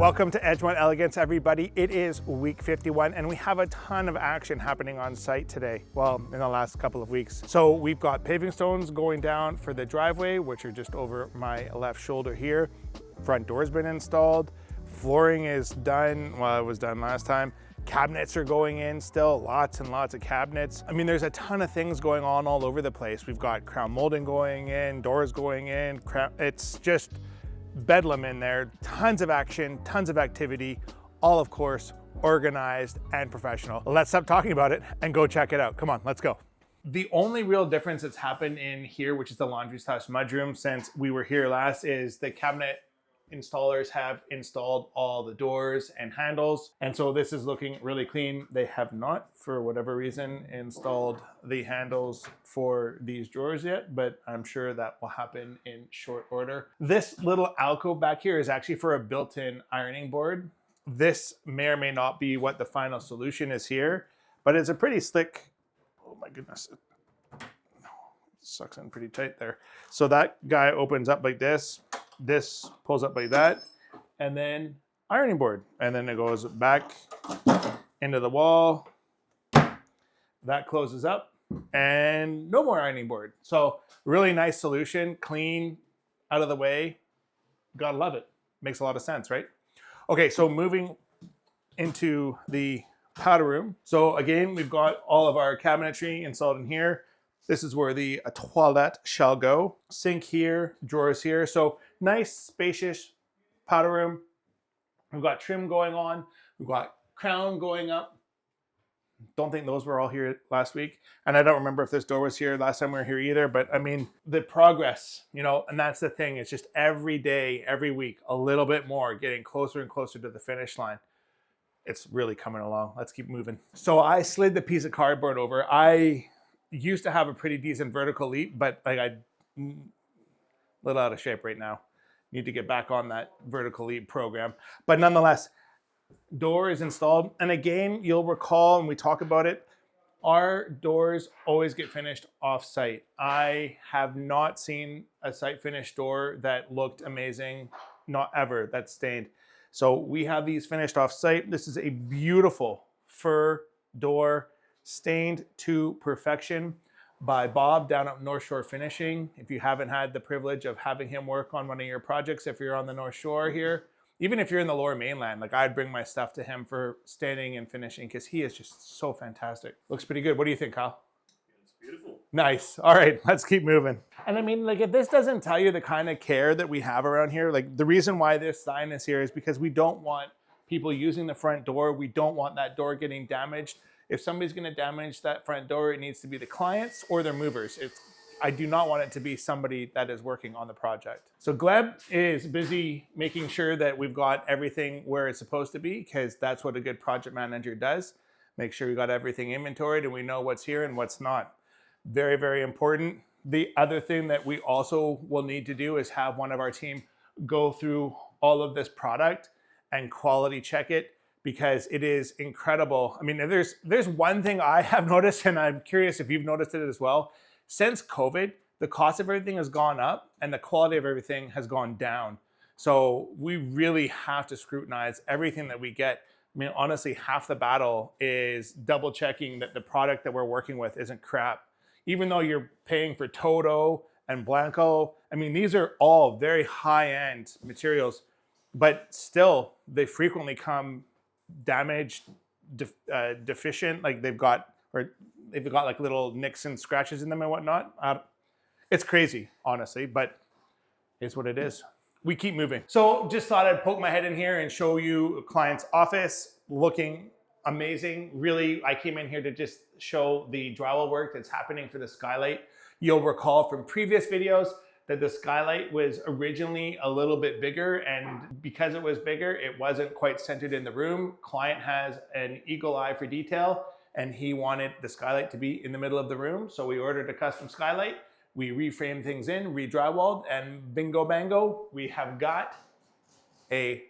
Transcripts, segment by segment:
Welcome to Edgemont Elegance, everybody. It is week 51 and we have a ton of action happening on site today. Well, in the last couple of weeks. So we've got paving stones going down for the driveway, which are just over my left shoulder here. Front door's been installed. Flooring is done. Well, it was done last time. Cabinets are going in still, lots and lots of cabinets. I mean, there's a ton of things going on all over the place. We've got crown molding going in, doors going in. It's just bedlam in there. Tons of action, tons of activity, all of course, organized and professional. Let's stop talking about it and go check it out. Come on, let's go. The only real difference that's happened in here, which is the laundry/mudroom since we were here last, is the cabinet installers have installed all the doors and handles. And so this is looking really clean. They have not, for whatever reason, installed the handles for these drawers yet, but I'm sure that will happen in short order. This little alcove back here is actually for a built-in ironing board. This may or may not be what the final solution is here, but it's a pretty slick, oh my goodness, it sucks in pretty tight there. So that guy opens up like this. This pulls up like that, and then ironing board, and then it goes back into the wall. That closes up, and no more ironing board. So really nice solution, clean, out of the way. Gotta love it. Makes a lot of sense, right? Okay, so moving into the powder room. So again, we've got all of our cabinetry installed in here. This is where the toilette shall go. Sink here, drawers here. So nice, spacious powder room. We've got trim going on. We've got crown going up. Don't think those were all here last week. And I don't remember if this door was here last time we were here either. But I mean, the progress, you know, and that's the thing. It's just every day, every week, a little bit more, getting closer and closer to the finish line. It's really coming along. Let's keep moving. So I slid the piece of cardboard over. I used to have a pretty decent vertical leap, but like a little out of shape right now. Need to get back on that vertical leap program. But nonetheless, door is installed. And again, you'll recall, and we talk about it, our doors always get finished off-site. I have not seen a site finished door that looked amazing, not ever, that's stained. So we have these finished off-site. This is a beautiful fir door, stained to perfection by Bob down at North Shore Finishing. If you haven't had the privilege of having him work on one of your projects, if you're on the North Shore here, even if you're in the Lower Mainland, like I'd bring my stuff to him for staining and finishing because he is just so fantastic. Looks pretty good. What do you think, Kyle? It's beautiful. Nice. All right, let's keep moving. And I mean, like if this doesn't tell you the kind of care that we have around here, like the reason why this sign is here is because we don't want people using the front door. We don't want that door getting damaged. If somebody's going to damage that front door, it needs to be the clients or their movers. I do not want it to be somebody that is working on the project. So Gleb is busy making sure that we've got everything where it's supposed to be, because that's what a good project manager does. Make sure we got everything inventoried and we know what's here and what's not. Very, very important. The other thing that we also will need to do is have one of our team go through all of this product and quality check it, because it is incredible. I mean, there's one thing I have noticed, and I'm curious if you've noticed it as well. Since COVID, the cost of everything has gone up and the quality of everything has gone down. So we really have to scrutinize everything that we get. I mean, honestly, half the battle is double checking that the product that we're working with isn't crap. Even though you're paying for Toto and Blanco, I mean, these are all very high-end materials, but still, they frequently come damaged, deficient, like they've got like little nicks and scratches in them and whatnot. It's crazy, honestly, but it's what it is. We keep moving. So just thought I'd poke my head in here and show you a client's office looking amazing. Really, I came in here to just show the drywall work that's happening for the Skylight. You'll recall from previous videos that the Skylight was originally a little bit bigger, and because it was bigger, it wasn't quite centered in the room. Client has an eagle eye for detail, and he wanted the Skylight to be in the middle of the room. So we ordered a custom Skylight. We reframed things in, re-drywalled, and bingo bango, we have got a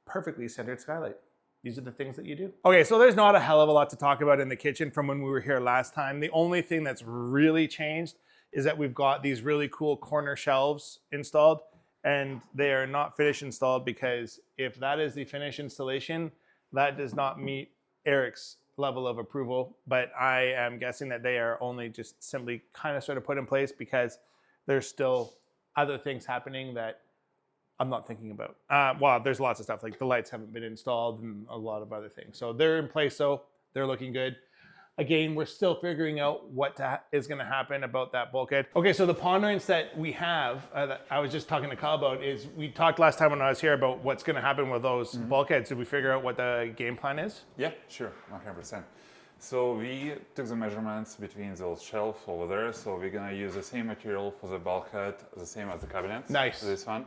perfectly centered Skylight. These are the things that you do. Okay, so there's not a hell of a lot to talk about in the kitchen from when we were here last time. The only thing that's really changed is that we've got these really cool corner shelves installed. and they are not finished installed, because if that is the finished installation, that does not meet Eric's level of approval. But I am guessing that they are only just simply kind of sort of put in place because there's still other things happening that I'm not thinking about. Well, there's lots of stuff, like the lights haven't been installed and a lot of other things. So they're in place, so they're looking good. Again, we're still figuring out what is going to happen about that bulkhead. Okay, so the ponderance that we have, that I was just talking to Kyle about, is we talked last time when I was here about what's going to happen with those bulkheads. Did we figure out what the game plan is? Yeah, sure, 100%. So we took the measurements between those shelves over there. So we're going to use the same material for the bulkhead, the same as the cabinets. Nice. This one.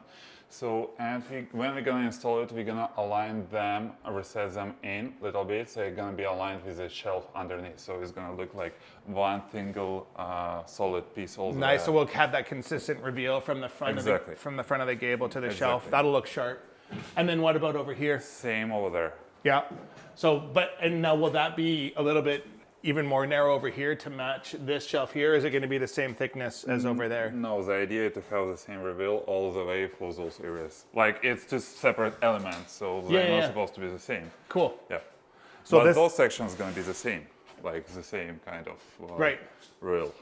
So, and when we're going to install it, we're going to align them, recess them in a little bit. So they're going to be aligned with the shelf underneath. So it's going to look like one single solid piece all the way. Nice, so we'll have that consistent reveal from the front, Exactly. from the front of the gable to the shelf. That'll look sharp. And then what about over here? Same over there. Yeah. So, and now will that be a little bit even more narrow over here to match this shelf here? Is it going to be the same thickness as over there? No, the idea is to have the same reveal all the way for those areas. Like, it's just separate elements, so they're not supposed to be the same. Cool. Yeah. So but those sections are going to be the same, like the same kind of reveal.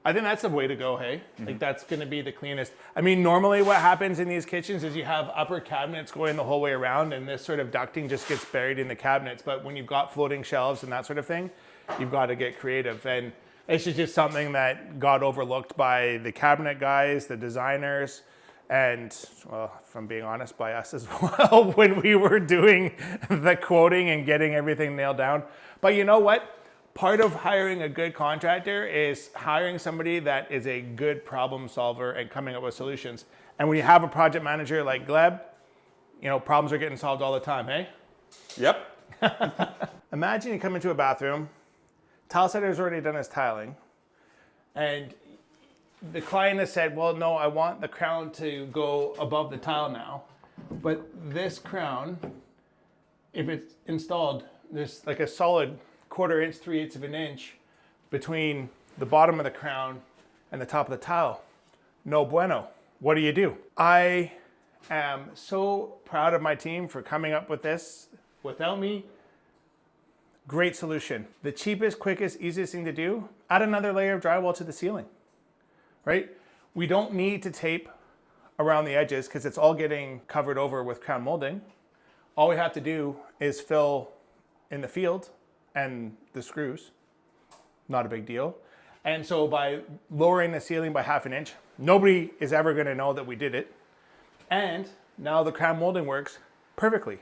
I think that's the way to go, hey? Like, that's going to be the cleanest. I mean, normally what happens in these kitchens is you have upper cabinets going the whole way around, and this sort of ducting just gets buried in the cabinets. But when you've got floating shelves and that sort of thing, you've got to get creative. And it's just something that got overlooked by the cabinet guys, the designers, and, well, if I'm being honest, by us as well when we were doing the quoting and getting everything nailed down. But you know what? Part of hiring a good contractor is hiring somebody that is a good problem solver and coming up with solutions. And when you have a project manager like Gleb, you know, problems are getting solved all the time, hey? Yep. Imagine you come into a bathroom, tile setter's already done his tiling, and the client has said, well, no, I want the crown to go above the tile now. But this crown, if it's installed, there's like a solid 1/4 inch, 3/8 of an inch between the bottom of the crown and the top of the tile. No bueno. What do? I am so proud of my team for coming up with this without me. Great solution. The cheapest, quickest, easiest thing to do, add another layer of drywall to the ceiling, right? We don't need to tape around the edges because it's all getting covered over with crown molding. All we have to do is fill in the field and the screws. Not a big deal. And so by lowering the ceiling by 1/2 inch, nobody is ever going to know that we did it. And now the crown molding works perfectly.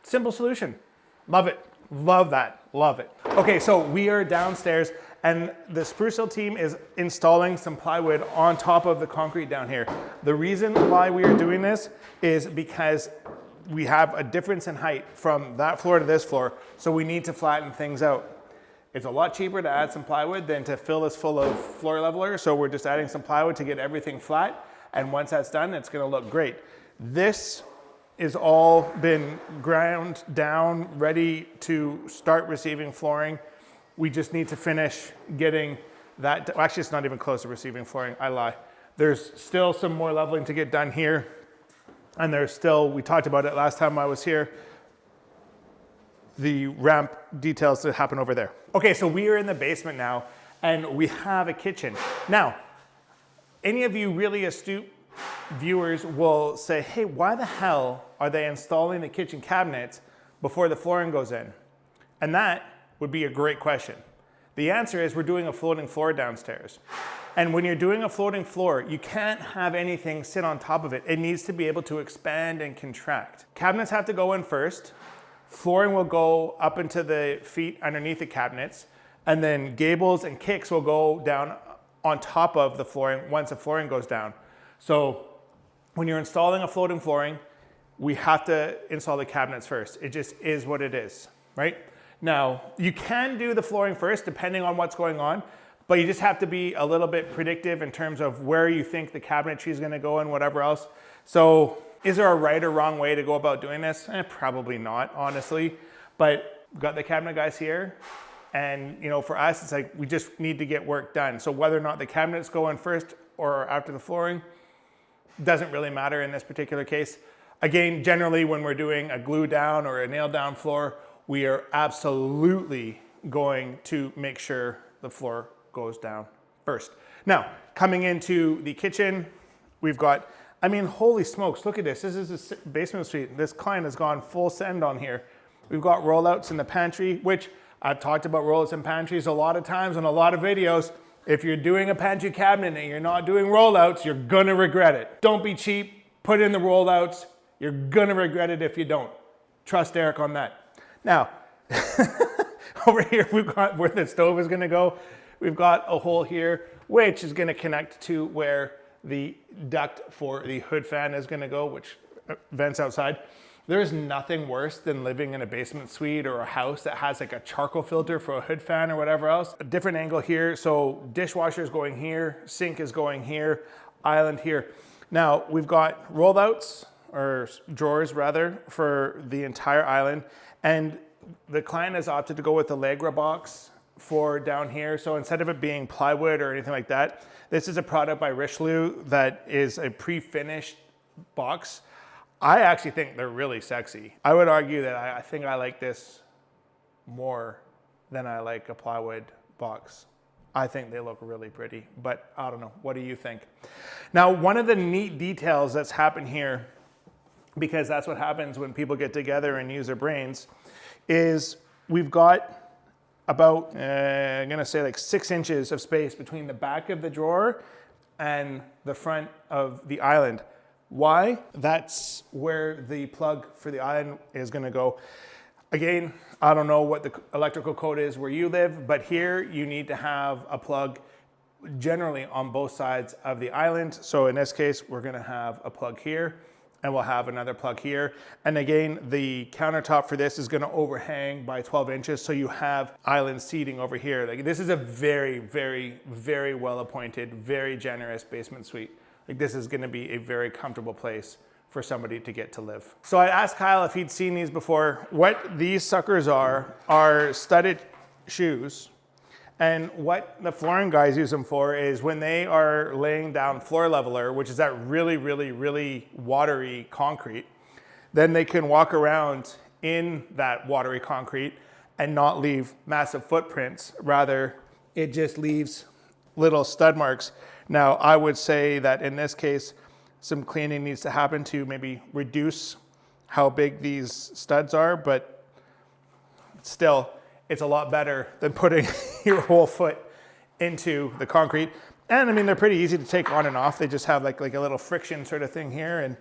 Simple solution. Love it. Love that. Love it. Okay, so we are downstairs and the Sprucehill team is installing some plywood on top of the concrete down here. The reason why we are doing this is because we have a difference in height from that floor to this floor, so we need to flatten things out. It's a lot cheaper to add some plywood than to fill this full of floor leveler, so we're just adding some plywood to get everything flat, and once that's done, it's gonna look great. This is all been ground down, ready to start receiving flooring. We just need to finish getting that, actually it's not even close to receiving flooring, I lie. There's still some more leveling to get done here. And there's still, we talked about it last time I was here, the ramp details that happen over there. Okay, so we are in the basement now and we have a kitchen. Now, any of you really astute viewers will say, hey, why the hell are they installing the kitchen cabinets before the flooring goes in? And that would be a great question. The answer is we're doing a floating floor downstairs. And when you're doing a floating floor, you can't have anything sit on top of it. It needs to be able to expand and contract. Cabinets have to go in first. Flooring will go up into the feet underneath the cabinets. And then gables and kicks will go down on top of the flooring once the flooring goes down. So when you're installing a floating flooring, we have to install the cabinets first. It just is what it is, right? Now, you can do the flooring first depending on what's going on, but you just have to be a little bit predictive in terms of where you think the cabinetry is going to go and whatever else. So is there a right or wrong way to go about doing this? Probably not, honestly. But we've got the cabinet guys here. And you know, for us, it's like we just need to get work done. So whether or not the cabinets go in first or after the flooring, Doesn't really matter in this particular case. Again, generally when we're doing a glue down or a nail down floor, we are absolutely going to make sure the floor goes down first. Now, coming into the kitchen, we've got, I mean, holy smokes, look at this. This is a basement suite. This client has gone full send on here. We've got rollouts in the pantry, which I've talked about rollouts in pantries a lot of times in a lot of videos. If you're doing a pantry cabinet and you're not doing rollouts, you're gonna regret it. Don't be cheap, put in the rollouts. You're gonna regret it if you don't. Trust Eric on that. Now, over here we've got where the stove is gonna go. We've got a hole here, which is gonna connect to where the duct for the hood fan is gonna go, which vents outside. There's nothing worse than living in a basement suite or a house that has like a charcoal filter for a hood fan or whatever else. A different angle here. So dishwasher is going here, sink is going here, island here. Now we've got rollouts, or drawers rather, for the entire island. And the client has opted to go with the Allegra box for down here. So instead of it being plywood or anything like that, this is a product by Richelieu that is a pre-finished box. I actually think they're really sexy. I would argue that I think I like this more than I like a plywood box. I think they look really pretty, but I don't know. What do you think? Now, one of the neat details that's happened here, because that's what happens when people get together and use their brains, is we've got about, I'm gonna say like 6 inches of space between the back of the drawer and the front of the island. Why? That's where the plug for the island is gonna go. Again, I don't know what the electrical code is where you live, but here you need to have a plug generally on both sides of the island. So in this case, we're gonna have a plug here, and we'll have another plug here. And again, the countertop for this is gonna overhang by 12 inches, so you have island seating over here. Like, this is a very, very, very well appointed, very generous basement suite. Like, this is gonna be a very comfortable place for somebody to get to live. So I asked Kyle if he'd seen these before. What these suckers are studded shoes. And what the flooring guys use them for is when they are laying down floor leveler, which is that really, really, really watery concrete, then they can walk around in that watery concrete and not leave massive footprints. Rather, it just leaves little stud marks. Now, I would say that in this case, some cleaning needs to happen to maybe reduce how big these studs are, but still, it's a lot better than putting your whole foot into the concrete. And I mean, they're pretty easy to take on and off. They just have like a little friction sort of thing here, and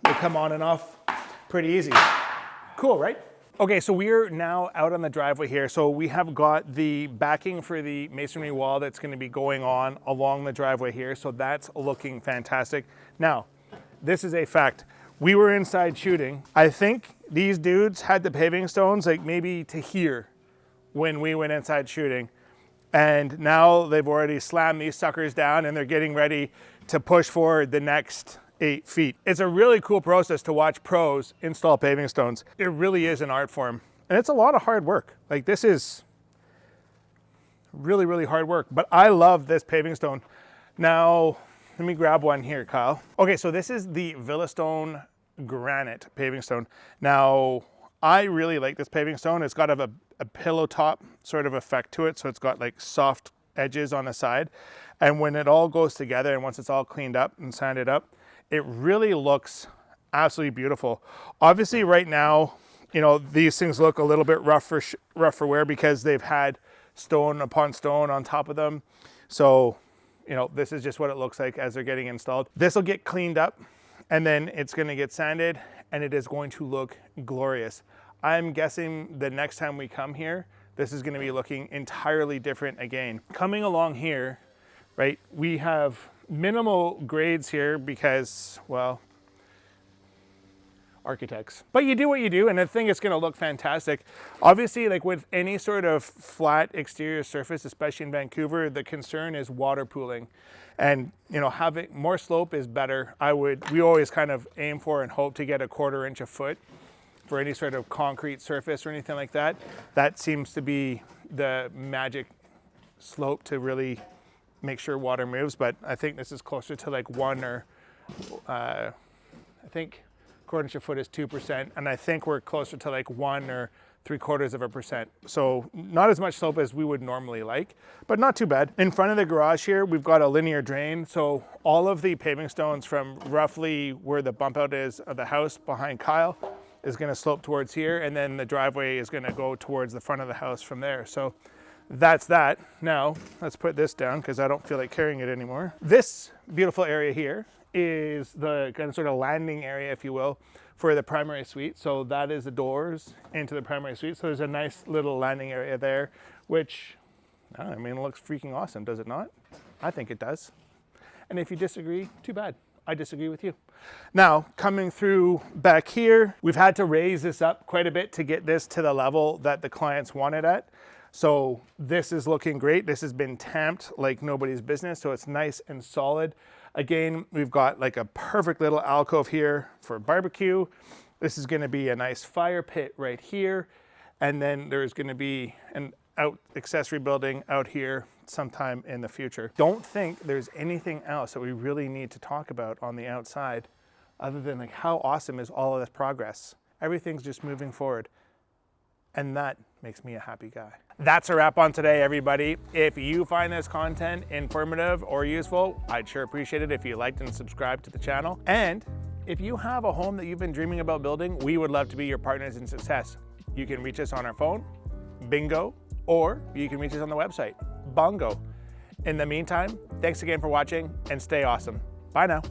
they come on and off pretty easy. Cool, right? Okay, so we're now out on the driveway here. So we have got the backing for the masonry wall that's gonna be going on along the driveway here. So that's looking fantastic. Now, this is a fact. We were inside shooting. I think these dudes had the paving stones like maybe to here when we went inside shooting. And now they've already slammed these suckers down and they're getting ready to push forward the next 8 feet. It's a really cool process to watch pros install paving stones. It really is an art form. And it's a lot of hard work. Like, this is really, really hard work. But I love this paving stone. Now, let me grab one here, Kyle. Okay, so this is the Villastone Granite paving stone. Now, I really like this paving stone. It's got a pillow top sort of effect to it. So it's got like soft edges on the side. And when it all goes together and once it's all cleaned up and sanded up, it really looks absolutely beautiful. Obviously right now, you know, these things look a little bit rough for wear because they've had stone upon stone on top of them. So, you know, this is just what it looks like as they're getting installed. This will get cleaned up and then it's gonna get sanded and it is going to look glorious. I'm guessing the next time we come here, this is gonna be looking entirely different again. Coming along here, right, we have minimal grades here because, well, architects. But you do what you do, and I think it's gonna look fantastic. Obviously, like with any sort of flat exterior surface, especially in Vancouver, the concern is water pooling. And, you know, having more slope is better. We always kind of aim for and hope to get a 1/4 inch a foot for any sort of concrete surface or anything like that. That seems to be the magic slope to really make sure water moves, but I think this is closer to like 1 or I think quarter inch a foot is 2%, and I think we're closer to like 1 or 0.75%. So not as much slope as we would normally like, but not too bad. In front of the garage here, we've got a linear drain. So all of the paving stones from roughly where the bump out is of the house behind Kyle is gonna slope towards here, and then the driveway is gonna go towards the front of the house from there. So that's that. Now, let's put this down because I don't feel like carrying it anymore. This beautiful area here is the kind of sort of landing area, if you will, for the primary suite. So that is the doors into the primary suite. So there's a nice little landing area there, which, I mean, it looks freaking awesome, does it not? I think it does. And if you disagree, too bad. I disagree with you. Now, coming through back here, we've had to raise this up quite a bit to get this to the level that the clients want it at. So this is looking great. This has been tamped like nobody's business, so it's nice and solid. Again, we've got like a perfect little alcove here for barbecue. This is gonna be a nice fire pit right here. And then there's gonna be an accessory building out here sometime in the future. Don't think there's anything else that we really need to talk about on the outside other than like how awesome is all of this progress. Everything's just moving forward. And that makes me a happy guy. That's a wrap on today, everybody. If you find this content informative or useful, I'd sure appreciate it if you liked and subscribed to the channel. And if you have a home that you've been dreaming about building, we would love to be your partners in success. You can reach us on our phone, Bingo, or you can reach us on the website, Bongo. In the meantime, thanks again for watching and stay awesome. Bye now.